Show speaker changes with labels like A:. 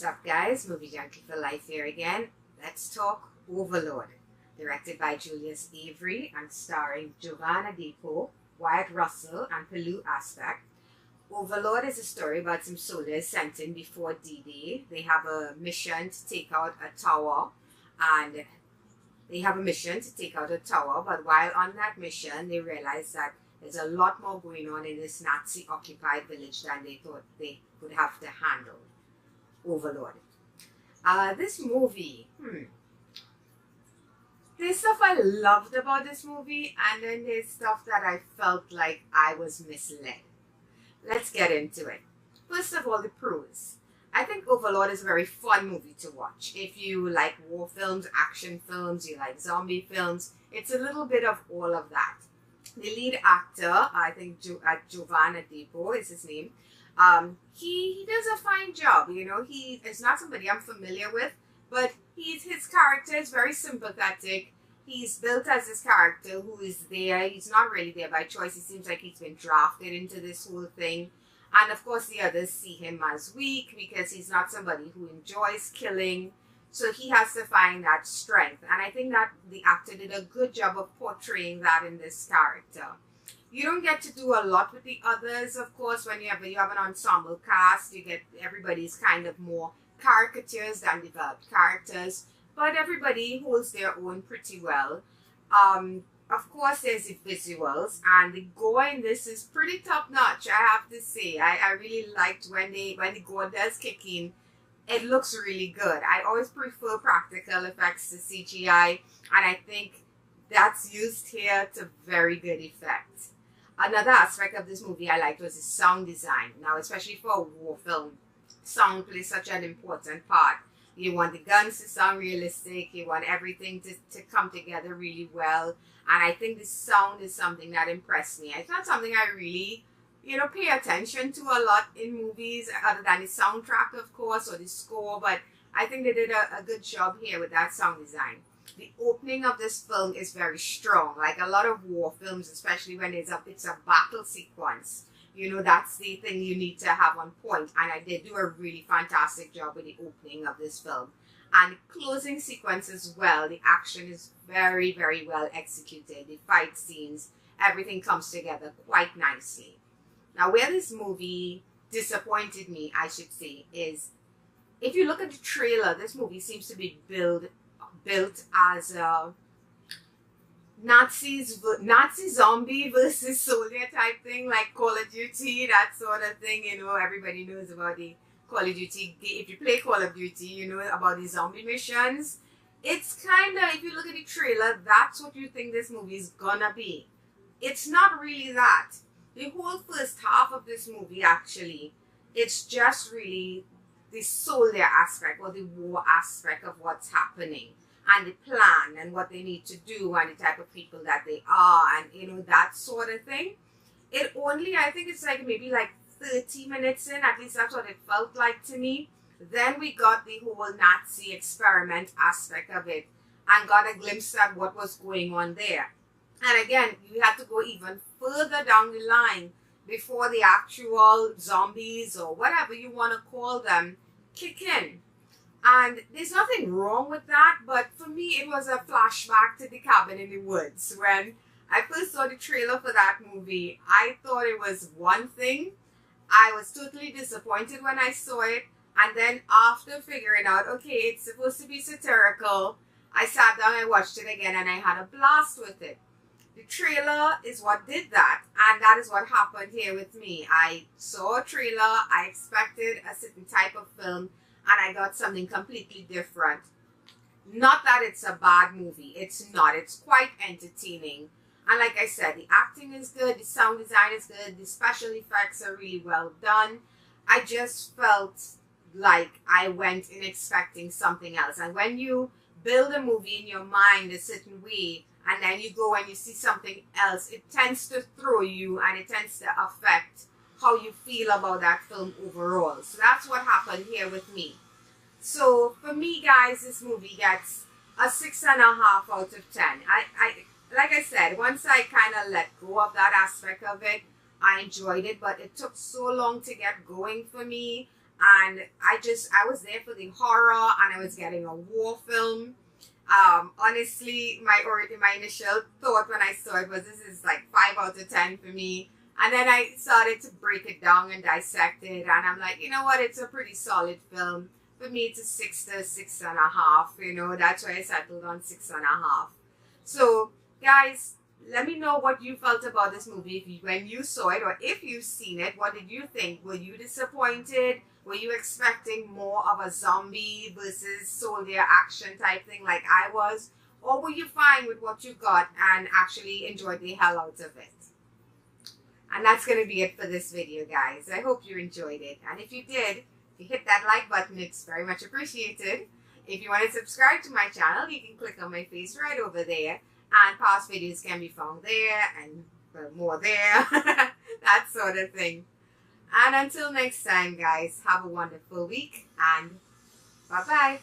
A: What's up, guys? Movie Junkie for Life here again. Let's talk Overlord, directed by Julius Avery and starring Giovanna Depo, Wyatt Russell, and Pelu Aspect. Overlord is a story about some soldiers sent in before D-Day. They have a mission to take out a tower, but while on that mission, they realize that there's a lot more going on in this Nazi-occupied village than they thought they would have to handle. Overlord. This movie, there's stuff I loved about this movie, and then there's stuff that I felt like I was misled. Let's get into it. First of all, the pros. I think Overlord is a very fun movie to watch. If you like war films, action films, you like zombie films, it's a little bit of all of that. The lead actor, I think Giovanna Depo is his name, he does a fine job. You know, he is not somebody I'm familiar with, but his character is very sympathetic. He's built as this character who is there. He's not really there by choice. It seems like he's been drafted into this whole thing. And of course the others see him as weak because he's not somebody who enjoys killing. So he has to find that strength. And I think that the actor did a good job of portraying that in this character. You don't get to do a lot with the others, of course. When you have an ensemble cast, you get everybody's kind of more caricatures than developed characters. But everybody holds their own pretty well. Of course, there's the visuals, and the gore in this is pretty top-notch, I have to say. I really liked when the gore does kick in. It looks really good. I always prefer practical effects to CGI, and I think that's used here to very good effect. Another aspect of this movie I liked was the sound design. Now, especially for a war film, sound plays such an important part. You want the guns to sound realistic. You want everything to come together really well. And I think the sound is something that impressed me. It's not something I really, pay attention to a lot in movies, other than the soundtrack, of course, or the score. But I think they did a good job here with that sound design. The opening of this film is very strong. Like a lot of war films, especially when it's a battle sequence. That's the thing you need to have on point. And I did do a really fantastic job with the opening of this film. And closing sequence as well. The action is very, very well executed. The fight scenes, everything comes together quite nicely. Now, where this movie disappointed me, I should say, is if you look at the trailer, this movie seems to be built as a Nazi zombie versus soldier type thing, like Call of Duty, that sort of thing. Everybody knows about the Call of Duty. If you play Call of Duty, you know about the zombie missions. It's kind of, if you look at the trailer, that's what you think this movie is gonna be. It's not really that. The whole first half of this movie, actually, it's just really the soldier aspect or the war aspect of what's happening, and the plan and what they need to do and the type of people that they are, and that sort of thing. It only, I think it's maybe 30 minutes in, at least that's what it felt like to me. Then we got the whole Nazi experiment aspect of it and got a glimpse at what was going on there. And again, you had to go even further down the line before the actual zombies or whatever you want to call them kick in. And there's nothing wrong with that, but for me it was a flashback to the cabin in the woods. When I first saw the trailer for that movie, I thought it was one thing. I was totally disappointed when I saw it, and then after figuring out, okay, it's supposed to be satirical, I sat down and watched it again, and I had a blast with it. The trailer is what did that, and that is what happened here with me. I saw a trailer, I expected a certain type of film, and I got something completely different. Not that it's a bad movie. It's not. It's quite entertaining. And like I said, the acting is good. The sound design is good. The special effects are really well done. I just felt like I went in expecting something else. And when you build a movie in your mind a certain way, and then you go and you see something else, it tends to throw you and it tends to affect how you feel about that film overall. So that's what happened here with me. So for me, guys, this movie gets a 6.5 out of 10. Like I said, once I kind of let go of that aspect of it, I enjoyed it, but it took so long to get going for me. and I was there for the horror, and I was getting a war film. Honestly, my initial thought when I saw it was, this is like 5 out of 10 for me. And then I started to break it down and dissect it, and I'm like, you know what, it's a pretty solid film. For me, it's a 6 to 6.5. You know, that's why I settled on 6.5. So, guys, let me know what you felt about this movie when you saw it, or if you've seen it. What did you think? Were you disappointed? Were you expecting more of a zombie versus soldier action type thing like I was? Or were you fine with what you got and actually enjoyed the hell out of it? And that's going to be it for this video, guys. I hope you enjoyed it. And if you did, if you hit that like button, it's very much appreciated. If you want to subscribe to my channel, you can click on my face right over there. And past videos can be found there, and more there. That sort of thing. And until next time, guys, have a wonderful week, and bye-bye.